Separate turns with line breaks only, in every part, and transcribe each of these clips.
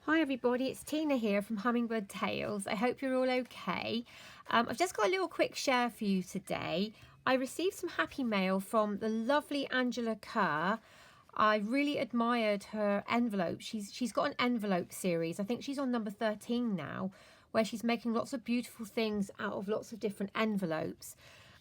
Hi everybody, it's Tina here from Hummingbird Tales. I hope you're all okay. I've just got a little quick share for you today. I received some happy mail from the lovely Angela Kerr. I really admired her envelope. She's got an envelope series. I think she's on number 13 now, where she's making lots of beautiful things out of lots of different envelopes.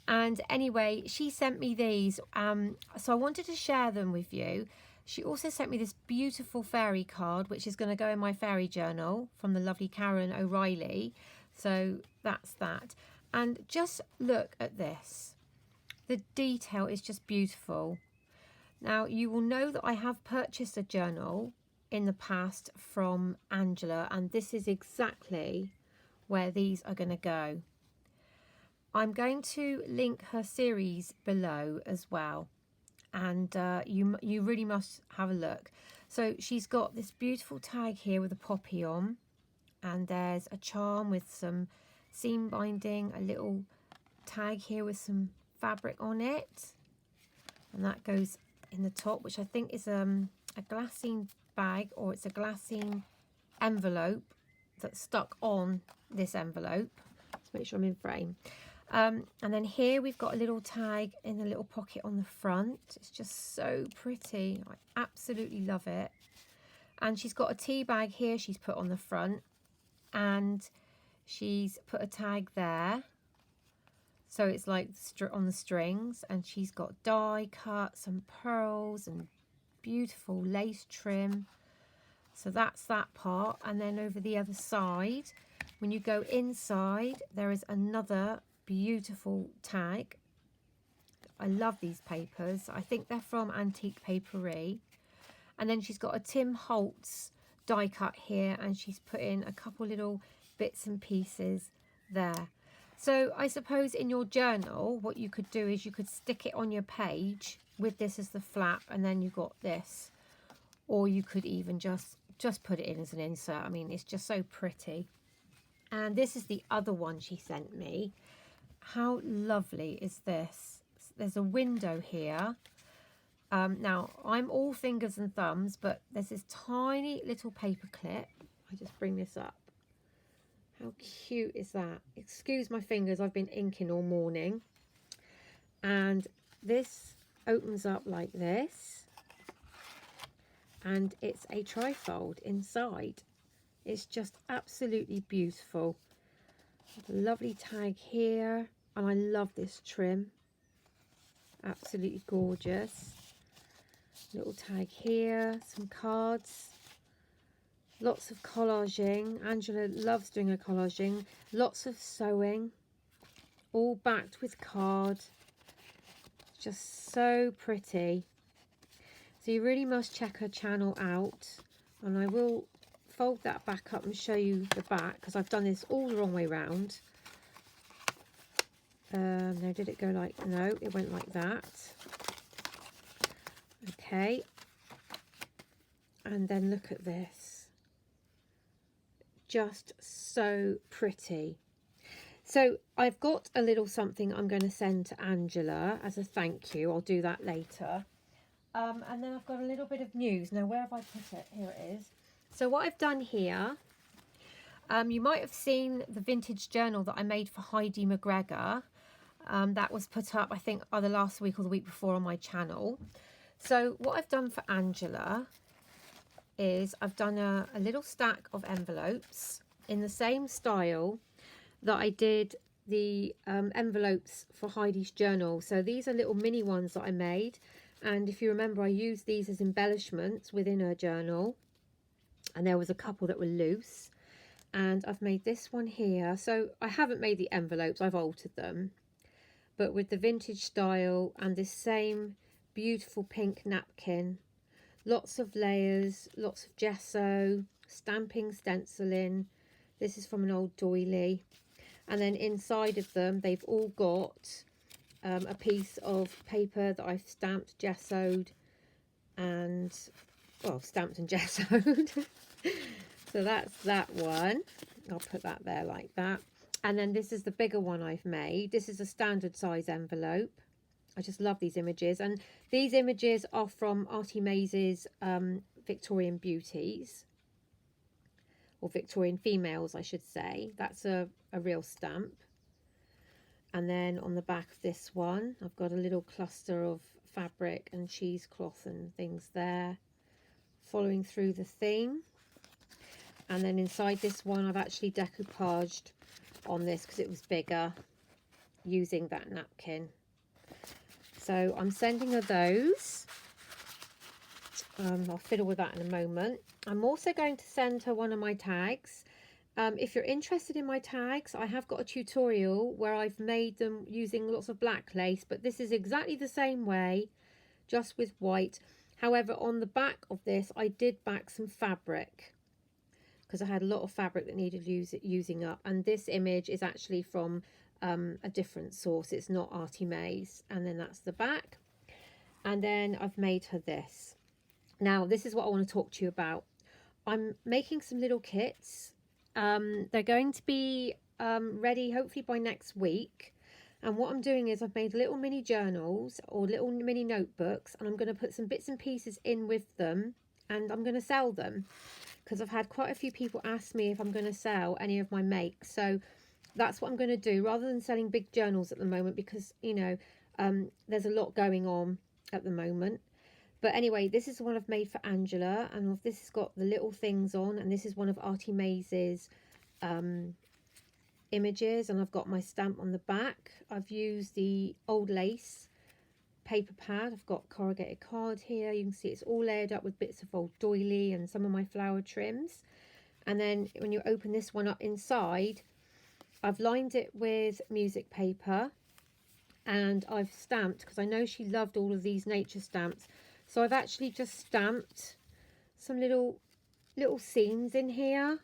And anyway, she sent me these, so I wanted to share them with you. She also sent me this beautiful fairy card, which is going to go in my fairy journal from the lovely Karen O'Reilly. So that's that. And just look at this. The detail is just beautiful. Now, you will know that I have purchased a journal in the past from Angela, and this is exactly where these are going to go. I'm going to link her series below as well. And you really must have a look. So she's got this beautiful tag here with a poppy on, and there's a charm with some seam binding, a little tag here with some fabric on it, and that goes in the top, which I think is a glassine bag, or it's a glassine envelope that's stuck on this envelope. Let's make sure I'm in frame. And then here we've got a little tag in a little pocket on the front. It's just so pretty. I absolutely love it. And she's got a tea bag here she's put on the front, and she's put a tag there. So it's like on the strings, and she's got die cuts and pearls and beautiful lace trim. So that's that part. And then over the other side, when you go inside, there is another beautiful tag. I love these papers. I think they're from Antique Papery. And then she's got a Tim Holtz die cut here, and she's put in a couple little bits and pieces there. So I suppose in your journal, what you could do is you could stick it on your page with this as the flap, and then you've got this. Or you could even just put it in as an insert. I mean, it's just so pretty. And this is the other one she sent me. How lovely is this? There's a window here. Now, I'm all fingers and thumbs, but there's this tiny little paper clip. I just bring this up. How cute is that? Excuse my fingers, I've been inking all morning. And this opens up like this. And it's a trifold inside. It's just absolutely beautiful. Lovely tag here, and I love this trim. Absolutely gorgeous. Little tag here, some cards, lots of collaging. Angela loves doing her collaging. Lots of sewing, all backed with card. Just so pretty. So you really must check her channel out, and I will fold that back up and show you the back, because I've done this all the wrong way round. No, did it go like, no, it went like that. Okay. And then look at this. Just so pretty. So I've got a little something I'm going to send to Angela as a thank you. I'll do that later. And then I've got a little bit of news. Now, where have I put it? Here it is. So what I've done here, you might have seen the vintage journal that I made for Heidi McGregor. That was put up, I think, either last week or the week before on my channel. So what I've done for Angela is I've done a little stack of envelopes in the same style that I did the envelopes for Heidi's journal. So these are little mini ones that I made. And if you remember, I used these as embellishments within her journal. And there was a couple that were loose, and I've made this one here. So I haven't made the envelopes, I've altered them, but with the vintage style and this same beautiful pink napkin, lots of layers, lots of gesso, stamping, stenciling. This is from an old doily, and then inside of them they've all got a piece of paper that I've stamped, gessoed, and well, stamped and gessoed. So that's that one. I'll put that there like that. And then this is the bigger one I've made. This is a standard size envelope. I just love these images. And these images are from Artie Maze's Victorian Beauties. or Victorian females I should say. That's a real stamp. And then on the back of this one I've got a little cluster of fabric and cheesecloth and things there, following through the theme. And then inside this one I've actually decoupaged on this because it was bigger, using that napkin. So I'm sending her those. I'll fiddle with that in a moment. I'm also going to send her one of my tags. If you're interested in my tags, I have got a tutorial where I've made them using lots of black lace, but this is exactly the same way, just with white. However, on the back of this I did back some fabric because I had a lot of fabric that needed using up, and this image is actually from a different source. It's not Artie Mae's. And then that's the back, and then I've made her this. Now this is what I want to talk to you about. I'm making some little kits. They're going to be ready hopefully by next week, and what I'm doing is I've made little mini journals or little mini notebooks, and I'm going to put some bits and pieces in with them, and I'm going to sell them because I've had quite a few people ask me if I'm going to sell any of my makes. So that's what I'm going to do, rather than selling big journals at the moment, because you know there's a lot going on at the moment. But anyway, this is the one I've made for Angela, and this has got the little things on, and this is one of Artie Mae's images, and I've got my stamp on the back. I've used the old lace paper pad. I've got corrugated card here. You can see it's all layered up with bits of old doily and some of my flower trims. And then when you open this one up inside, I've lined it with music paper, and I've stamped, because I know she loved all of these nature stamps. So I've actually just stamped some little scenes in here.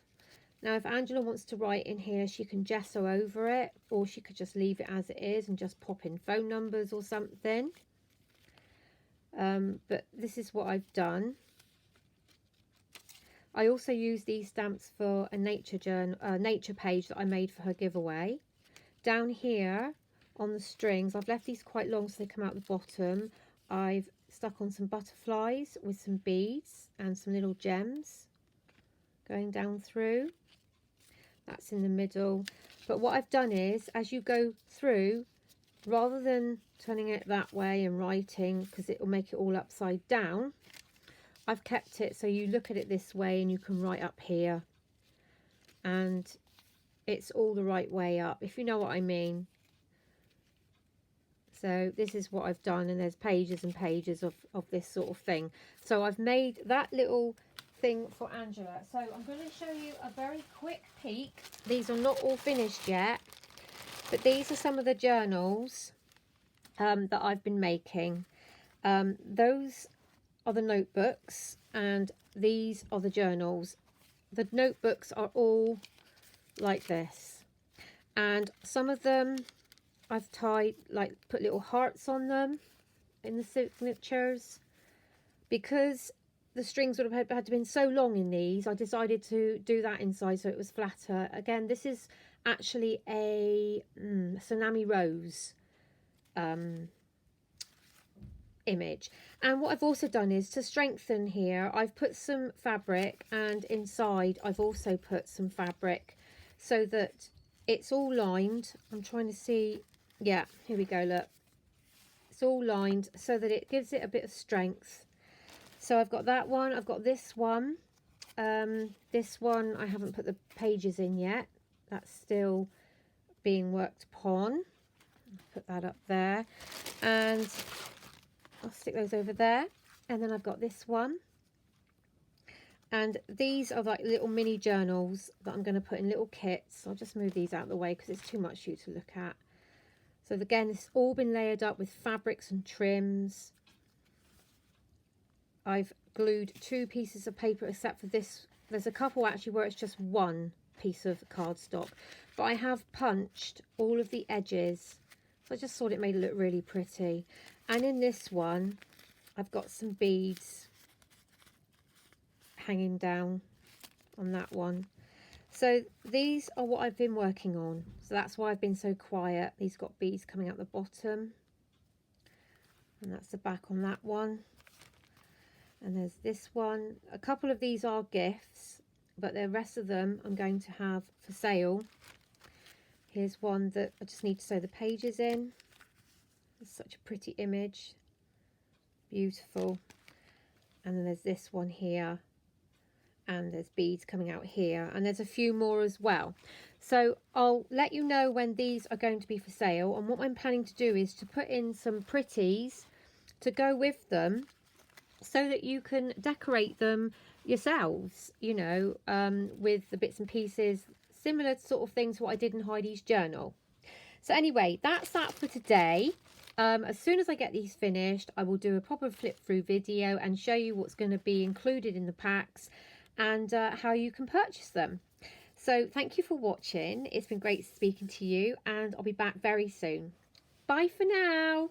Now if Angela wants to write in here, she can gesso over it, or she could just leave it as it is and just pop in phone numbers or something. But this is what I've done. I also use these stamps for a nature page that I made for her giveaway. Down here on the strings, I've left these quite long so they come out the bottom. I've stuck on some butterflies with some beads and some little gems going down through. That's in the middle. But what I've done is, as you go through, rather than turning it that way and writing, because it will make it all upside down, I've kept it so you look at it this way and you can write up here, and it's all the right way up, if you know what I mean. So this is what I've done, and there's pages and pages of this sort of thing. So I've made that little thing for Angela. So I'm going to show you a very quick peek. These are not all finished yet, but these are some of the journals that I've been making. Those are the notebooks, and these are the journals. The notebooks are all like this, and some of them I've tied, like put little hearts on them in the signatures. Because the strings would have had to have been so long in these, I decided to do that inside so it was flatter. Again, this is actually a tsunami rose image. And what I've also done is, to strengthen here, I've put some fabric, and inside I've also put some fabric so that it's all lined. I'm trying to see. Yeah, here we go, look. It's all lined so that it gives it a bit of strength. So I've got that one, I've got this one. This one I haven't put the pages in yet. That's still being worked upon. Put that up there. And I'll stick those over there. And then I've got this one. And these are like little mini journals that I'm going to put in little kits. I'll just move these out of the way because it's too much for you to look at. So again, it's all been layered up with fabrics and trims. I've glued 2 pieces of paper, except for this. There's a couple actually where it's just one piece of cardstock. But I have punched all of the edges. So I just thought it made it look really pretty. And in this one, I've got some beads hanging down on that one. So these are what I've been working on. So that's why I've been so quiet. These got beads coming out the bottom. And that's the back on that one. And there's this one. A couple of these are gifts, but the rest of them I'm going to have for sale. Here's one that I just need to sew the pages in. It's such a pretty image, beautiful. And then there's this one here, and there's beads coming out here, and there's a few more as well. So I'll let you know when these are going to be for sale, and what I'm planning to do is to put in some pretties to go with them so that you can decorate them yourselves, you know, with the bits and pieces, similar sort of things to what I did in Heidi's journal. So anyway, that's that for today. As soon as I get these finished, I will do a proper flip through video and show you what's going to be included in the packs and how you can purchase them. So thank you for watching. It's been great speaking to you, and I'll be back very soon. Bye for now.